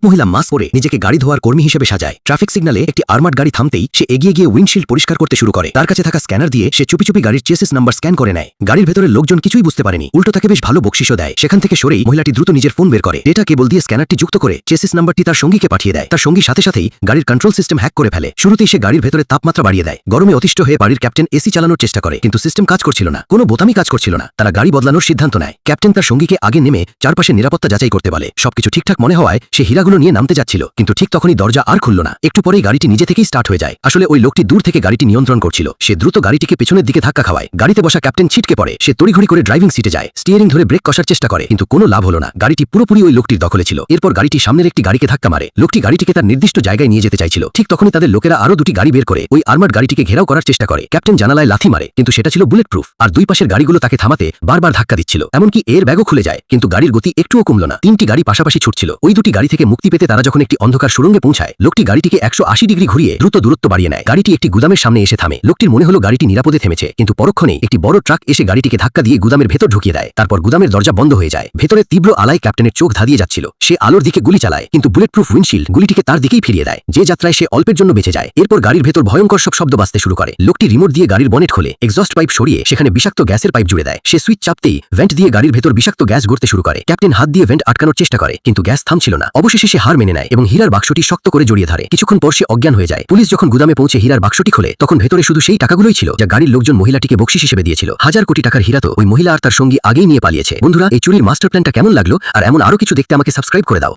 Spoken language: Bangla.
মহিলা মাস্ক পরে নিজেকে গাড়ি ধোয়ার কর্মী হিসেবে সাজায়। ট্রাফিক সিগন্যালে একটি আর্মার্ড গাড়ি থামতেই সে এগিয়ে গিয়ে উইন্ডশিল্ড পরিষ্কার করতে শুরু করে। তার কাছে থাকা স্ক্যানার দিয়ে সে চুপি চুপি গাড়ির চেসিস নাম্বার স্ক্যান করে নেয়। গাড়ির ভেতরের লোকজন কিছুই বুঝতে পারেনি, উল্টো তাকে বেশ ভালো বকশিশও দেয়। সেখান থেকে সরেই মহিলাটি দ্রুত নিজের ফোন বের করে ডেটা কেবল দিয়ে স্ক্যানারটি যুক্ত করে চেসিস নাম্বারটি তার সঙ্গীকে পাঠিয়ে দেয়। তার সঙ্গী সাথে সাথেই গাড়ির কন্ট্রোল সিস্টেম হ্যাক করে ফেলে। শুরুতেই সে গাড়ির ভেতরে তাপমাত্রা বাড়িয়ে দেয়। গরমে অতিষ্ঠ হয়ে বাড়ির ক্যাপ্টেন এসি চালানোর চেষ্টা করে, কিন্তু সিস্টেম কাজ করছিল না, কোনো বোতামই কাজ করছিল না। তারা গাড়ি বদলানোর সিদ্ধান্ত নেয়। ক্যাপ্টেন তার সঙ্গীকে আগে নেমে চারপাশে নিরাপত্তা যাচাই করতে বলে। সবকিছু ঠিকঠাক মনে হওয়ায় সে হীরাগুলো নিয়ে নামতে যাচ্ছিল, কিন্তু ঠিক তখনই দরজা আর খুলল না। একটু পরেই গাড়িটি নিজে থেকেই স্টার্ট হয়ে যায়। আসলে ওই লোকটি দূর থেকে গাড়িটি নিয়ন্ত্রণ করছিল। সে দ্রুত গাড়িটিকে পেছনের দিকে ধাক্কা খাওয়ায়। গাড়িতে বসা ক্যাপ্টেন ছিটকে পড়ে। সে তড়িঘড়ি করে ড্রাইভিং সিটে যায়, স্টিয়ারিং ধরে ব্রেক কষার চেষ্টা করে, কিন্তু কোনো লাভ হলো না। গাড়িটি পুরোপুরি ওই লোকটির দখলে ছিল। এরপর গাড়িটি সামনের একটি গাড়িকে ধাক্কা মারে। লোকটি গাড়িটিকে তার নির্দিষ্ট জায়গায় নিয়ে যেতে চাইছিল। ঠিক তখনই তাদের লোকেরা আরো দুটি গাড়ি বের করে ওই আর্মার্ড গাড়িটিকে ঘেরাও করার চেষ্টা করে। ক্যাপ্টেন জানালায় লাথি মারে, কিন্তু সেটা ছিল বুলেট প্রুফ, আর দুই পাশের গাড়িগুলো তাকে থামাতে বারবার ধাক্কা দিচ্ছিল। এমনকি এর ব্যাগও খুলে যায়, কিন্তু গাড়ির গতি একটুও কমল না। তিনটি গাড়ি পাশাপাশি ছুটছিল। ওই দুটি গাড়ি থেকে মুক্তি পেতে তারা যখন একটি অন্ধকার সুড়ঙ্গে পৌঁছায়, লোকটি গাড়িটিকে 180 ডিগ্রি ঘুরিয়ে দ্রুত দূরত্ব বাড়িয়ে নেয়। গাড়িটি একটি গুদামের সামনে এসে থামে। লোকটির মনে হলো গাড়িটি নিরাপদে থেমেছে, কিন্তু পরক্ষণেই একটি বড় ট্রাক এসে গাড়িটিকে ধাক্কা দিয়ে গুদামের ভেতর ঢুকিয়ে দেয়। তারপর গুদামের দরজা বন্ধ হয়ে যায়। ভেতরে তীব্র আলায় ক্যাপ্টেনের চোখ ধাঁধিয়ে যাচ্ছিল। সে আলোর দিকে গুলি চালায়, কিন্তু বুলেট প্রুফ উইন্ডশিল্ড গুলিটিকে তার দিকেই ফিরিয়ে দেয়। যে যাত্রায় সে অল্পের জন্য বেঁচে যায়। এরপর গাড়ির ভেতর ভয়ঙ্কর সব শব্দ বাজতে শুরু করে। লোকটি রিমোট দিয়ে গাড়ির বনেট খোলে, এক্সস্ট পাইপ সরিয়ে সেখানে বিষাক্ত গ্যাসের পাইপ জুড়ে দেয়। সে সুইচ চাপতেই ভেন্ট দিয়ে গাড়ির ভেতর বিষাক্ত গ্যাস গড়তে শুরু করে। ক্যাপ্টেন হাত দিয়ে ভেন্ট আটকানোর চেষ্টা করে, কিন্তু গ্যাস থামছিল না। অবশেষে সে হার মেনে নেয় এবং হীরার বাক্সটি শক্ত করে জড়িয়ে ধরে। কিছুক্ষণ পর সে অজ্ঞান হয়ে যায়। পুলিশ যখন গুদামে পৌঁছে হীরার বাক্সটি খোলে, তখন ভেতরে শুধু সেই টাকাগুলোই ছিল যা গাড়ির লোকজন মহিলাটিকে বকশিশ হিসেবে দিয়েছিল। হাজার কোটি টাকার হীরা তো ওই মহিলা আর তার সঙ্গী আগেই নিয়ে পালিয়েছে। বন্ধুরা, এই চুরির মাস্টার প্ল্যানটা কেমন লাগলো? আর এমন আরো কিছু দেখতে আমাকে সাবস্ক্রাইব করে দাও।